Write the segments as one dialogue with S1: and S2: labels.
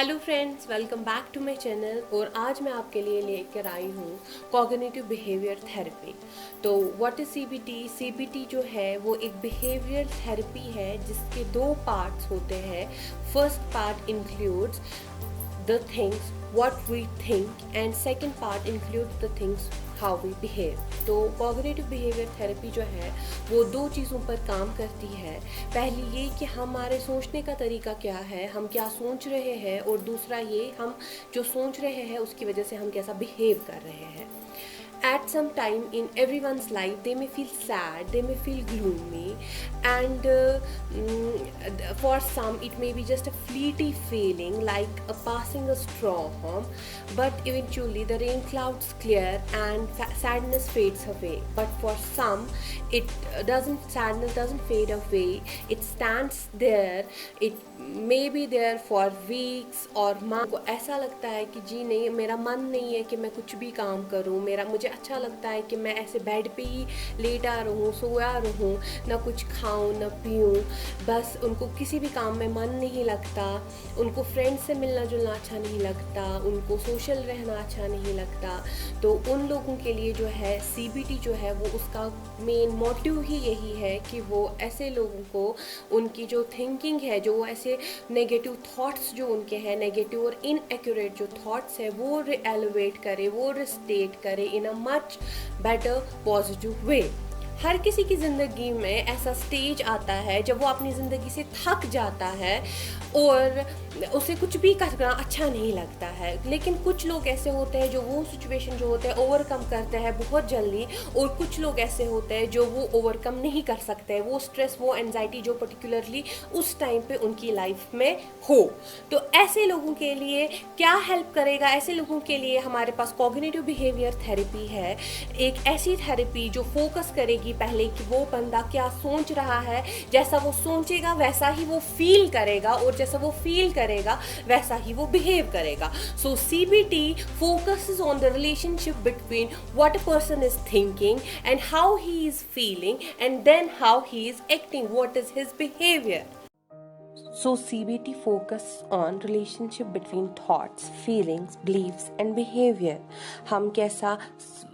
S1: Hello friends, welcome back to my channel. और आज मैं आपके लिए लेकर आई हूँ कॉग्निटिव बिहेवियर थेरेपी। तो व्हाट इज़ सीबीटी? सीबीटी जो है वो एक बिहेवियर थेरेपी है जिसके दो पार्ट्स होते हैं। First part includes the things what we think and second part includes the things how we behave। तो कॉग्निटिव बिहेवियर थेरेपी जो है वो दो चीज़ों पर काम करती है। पहली ये कि हमारे सोचने का तरीका क्या है, हम क्या सोच रहे हैं, और दूसरा ये हम जो सोच रहे हैं उसकी वजह से हम कैसा बिहेव कर रहे हैं। At some time in everyone's life, they may feel sad, they may feel gloomy, and for some, it may be just a fleeting feeling like a passing a storm. But eventually, the rain clouds clear and sadness fades away. But for some, sadness doesn't fade away. It stands there. It may be there for weeks or months. को ऐसा लगता है कि जी नहीं, मेरा मन नहीं है कि मैं कुछ भी काम करूं। मुझे अच्छा लगता है कि मैं ऐसे बेड पे ही लेटा रहूं, सोया रहूं, ना कुछ खाऊं ना पीऊं। बस उनको किसी भी काम में मन नहीं लगता, उनको फ्रेंड्स से मिलना जुलना अच्छा नहीं लगता, उनको सोशल रहना अच्छा नहीं लगता। तो उन लोगों के लिए जो है सीबीटी जो है वो उसका मेन मोटिव ही यही है कि वो ऐसे लोगों को उनकी जो थिंकिंग है, जो ऐसे नेगेटिव थॉट्स जो उनके हैं, नेगेटिव और इनएक्यूरेट जो थॉट्स है, वो रिएलिवेट करे, वो रिस्टेट करे in a much better positive way. हर किसी की ज़िंदगी में ऐसा स्टेज आता है जब वो अपनी ज़िंदगी से थक जाता है और उसे कुछ भी करना अच्छा नहीं लगता है। लेकिन कुछ लोग ऐसे होते हैं जो वो सिचुएशन जो होते हैं ओवरकम करते हैं बहुत जल्दी, और कुछ लोग ऐसे होते हैं जो वो ओवरकम नहीं कर सकते हैं। वो स्ट्रेस, वो एंजाइटी जो पर्टिकुलरली उस टाइम पे उनकी लाइफ में हो। तो ऐसे लोगों के लिए क्या हेल्प करेगा? ऐसे लोगों के लिए हमारे पास कॉग्निटिव बिहेवियर थेरेपी है। एक ऐसी थेरेपी जो फोकस करेगी पहले कि वो बंदा क्या सोच रहा है, जैसा वो सोचेगा वैसा ही वो फील करेगा, और जैसा वो फील करेगा वैसा ही वो बिहेव करेगा। सो CBT focuses on the relationship between what a person is thinking and how he is feeling, and then how he is acting, what is his behavior. So CBT focus on relationship between thoughts, feelings, beliefs and behavior। हम कैसा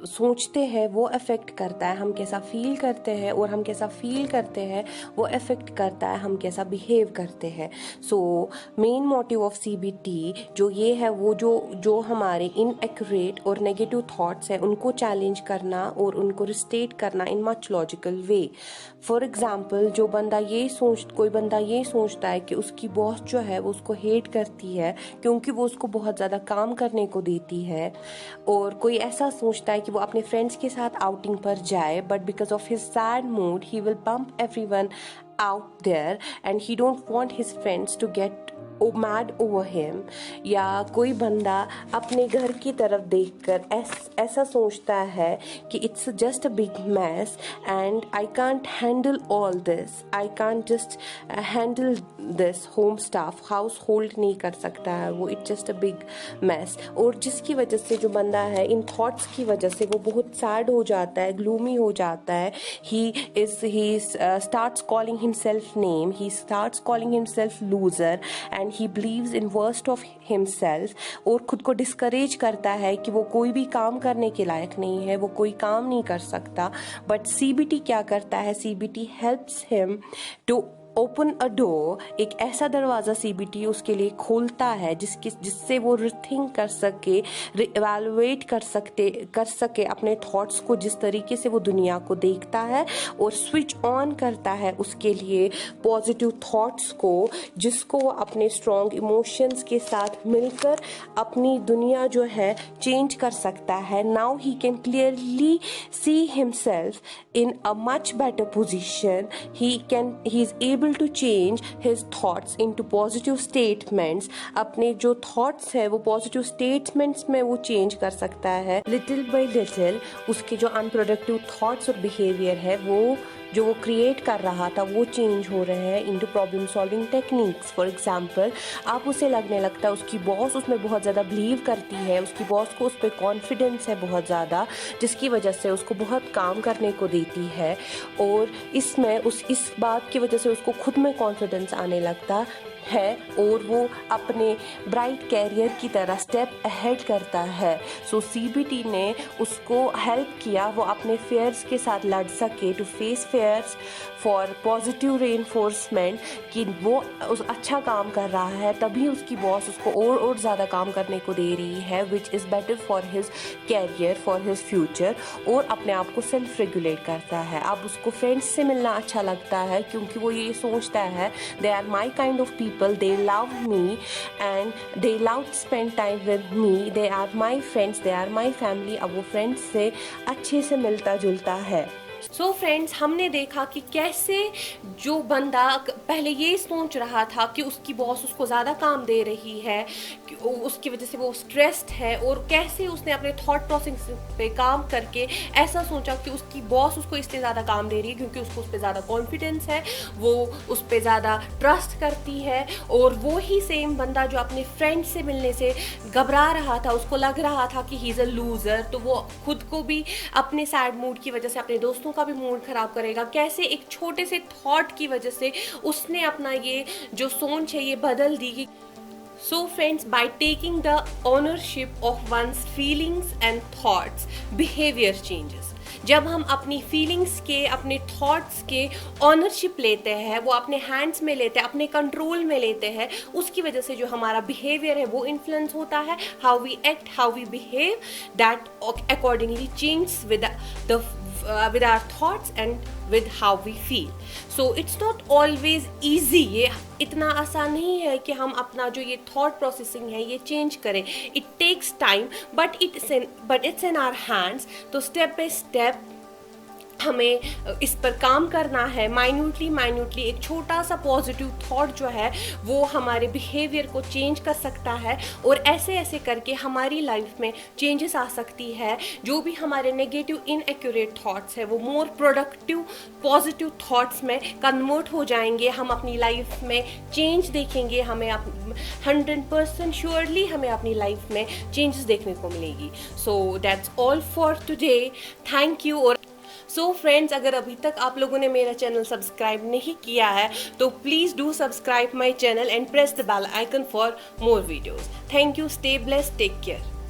S1: सोचते हैं वो affect करता है हम कैसा feel करते हैं, और हम कैसा फील करते हैं वो अफेक्ट करता है हम कैसा बिहेव करते हैं। So main motive of CBT जो ये है वो जो हमारे इनएक्यूरेट और नेगेटिव थॉट्स हैं उनको चैलेंज करना और उनको रिस्टेट करना in much logical way. For example, कोई बंदा ये सोचता है कि उसकी बॉस जो है वो उसको हेट करती है क्योंकि वो उसको बहुत ज़्यादा काम करने को देती है, और कोई ऐसा सोचता है कि वो अपने फ्रेंड्स के साथ आउटिंग पर जाए, but because of his sad mood he will bump everyone out there and he don't want his friends to get mad over him। या कोई बंदा अपने घर की तरफ देखकर ऐसा सोचता है कि it's just a big mess and I can't handle all this, I can't just handle this home staff, household नहीं कर सकता है वो, it's just a big mess. और जिसकी वजह से जो बंदा है इन थॉट्स की वजह से वो बहुत सैड हो जाता है, ग्लूमी हो जाता है। he starts calling himself name, he starts calling himself loser and he believes in worst of himself, और खुद को डिस्करेज करता है कि वो कोई भी काम करने के लायक नहीं है, वो कोई काम नहीं कर सकता। बट CBT क्या करता है? CBT helps him to open a door, एक ऐसा दरवाज़ा CBT उसके लिए खोलता है जिससे वो रिथिंक कर सके, रिएवैल्यूएट कर सके अपने थॉट्स को, जिस तरीके से वो दुनिया को देखता है, और स्विच ऑन करता है उसके लिए पॉजिटिव थॉट्स को, जिसको वो अपने स्ट्रॉन्ग इमोशंस के साथ मिलकर अपनी दुनिया जो है चेंज कर सकता है। Now he can clearly see himself in a much better position. He is able to change his thoughts into positive statements। अपने जो thoughts है वो positive statements में वो change कर सकता है। Little by little उसके जो unproductive thoughts और behavior है वो जो वो क्रिएट कर रहा था वो चेंज हो रहे हैं into problem solving techniques. For example, आप उसे लगने लगता है उसकी बॉस उसमें बहुत ज़्यादा बिलीव करती है, उसकी बॉस को उस पर कॉन्फिडेंस है बहुत ज़्यादा, जिसकी वजह से उसको बहुत काम करने को देती है, और इस बात की वजह से उसको खुद में कॉन्फिडेंस आने लगता है और वो अपने ब्राइट कैरियर की तरह स्टेप अहेड करता है। सो CBT ने उसको हेल्प किया वो अपने फेयर्स के साथ लड़ सके, to face fears for positive reinforcement कि वो उस अच्छा काम कर रहा है, तभी उसकी बॉस उसको और ज़्यादा काम करने को दे रही है, which is better for his career, for his future, और अपने आप को सेल्फ रेगुलेट करता है। अब उसको फ्रेंड्स से मिलना अच्छा लगता है क्योंकि वो ये सोचता है they are my kind of people, they love me and they love to spend time with me, they are my friends, they are my family। अब वो फ्रेंड्स से अच्छे से मिलता जुलता है। सो फ्रेंड्स, हमने देखा कि कैसे जो बंदा पहले ये सोच रहा था कि उसकी बॉस उसको ज़्यादा काम दे रही है, कि उसकी वजह से वो स्ट्रेस्ड है, और कैसे उसने अपने थॉट प्रोसेस पे काम करके ऐसा सोचा कि उसकी बॉस उसको इसलिए ज़्यादा काम दे रही है क्योंकि उसको उस पर ज़्यादा कॉन्फिडेंस है, वो उस पर ज़्यादा ट्रस्ट करती है। और वो ही सेम बंदा जो अपने फ्रेंड से मिलने से घबरा रहा था, उसको लग रहा था कि ही इज़ अ लूज़र, तो वो खुद को भी अपने सैड मूड की वजह से अपने दोस्तों का भी मूड खराब करेगा। कैसे एक छोटे से थॉट की वजह से उसने अपना ये जो सोच है ये बदल दी। So friends, by taking the ownership of one's feelings and thoughts, behaviour changes. जब हम अपनी फीलिंग्स के, अपने थॉट्स के ऑनरशिप लेते हैं, वो अपने हैंड्स में लेते हैं, अपने कंट्रोल में लेते हैं, उसकी वजह से जो हमारा बिहेवियर है वो इन्फ्लुएंस होता है। How we act, how we behave, that accordingly change with our thoughts and with how we feel. So it's not always easy। ये इतना आसान नहीं है कि हम अपना जो ये थॉट प्रोसेसिंग है ये चेंज करें। It takes time, but it's in our hands। तो स्टेप बाय स्टेप हमें इस पर काम करना है। माइन्यूटली एक छोटा सा पॉजिटिव थॉट जो है वो हमारे बिहेवियर को चेंज कर सकता है, और ऐसे करके हमारी लाइफ में चेंजेस आ सकती है। जो भी हमारे नेगेटिव इनएक्यूरेट थॉट्स है वो मोर प्रोडक्टिव पॉजिटिव थॉट्स में कन्वर्ट हो जाएंगे। हम अपनी लाइफ में चेंज देखेंगे, हमें 100% श्योरली हमें अपनी लाइफ में चेंजेस देखने को मिलेगी। So that's all for today, thank you. और सो फ्रेंड्स, अगर अभी तक आप लोगों ने मेरा चैनल सब्सक्राइब नहीं किया है तो please do subscribe my channel and press the bell icon for more videos. Thank you, stay blessed, take care.